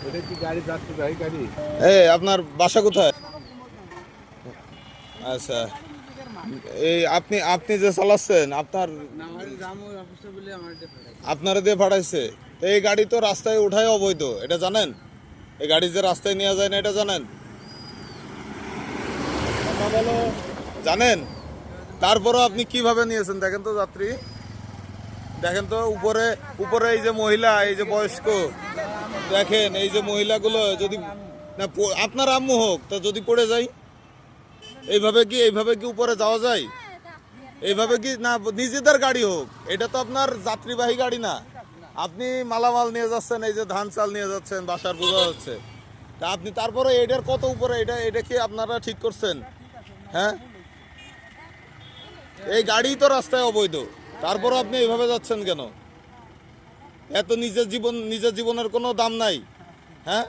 এটা কি গাড়ি যাত্রীবাহী গাড়ি? আপনার বাসা কোথায়? আচ্ছা, এই আপনি আপনি যে চালাচ্ছেন আপনারা দিয়ে পাঠাইছে। তো এই গাড়ি তো রাস্তায় ওঠাই অবৈধ, এটা জানেন? এই গাড়ি যে রাস্তায় নেওয়া যায় না, এটা জানেন? কথা বলো। জানেন? তারপরও আপনি কিভাবে নিয়েছেন দেখেন তো যাত্রী, দেখেন তো উপরে উপরে এই যে মহিলা, এই যে বয়স্ক, দেখেন এই যে মহিলাগুলো যদি না আপনার আম্মু হোক, তা যদি পড়ে যায় এইভাবে কি উপরে যাওয়া যায়? এইভাবে কি না, নিজেদের গাড়ি হোক, এটা তো আপনার যাত্রীবাহী গাড়ি না। আপনি মালামাল নিয়ে যাচ্ছেন, এই যে ধান চাল নিয়ে যাচ্ছেন, বাসার বোঝা হচ্ছে। তা আপনি তারপরে এটার কত উপরে, এটা কি আপনারা ঠিক করছেন? হ্যাঁ, এই গাড়ি তো রাস্তায় অবৈধ, তারপরে আপনি এইভাবে যাচ্ছেন কেন? এত নিজের জীবনের কোনো দাম নাই? হ্যাঁ।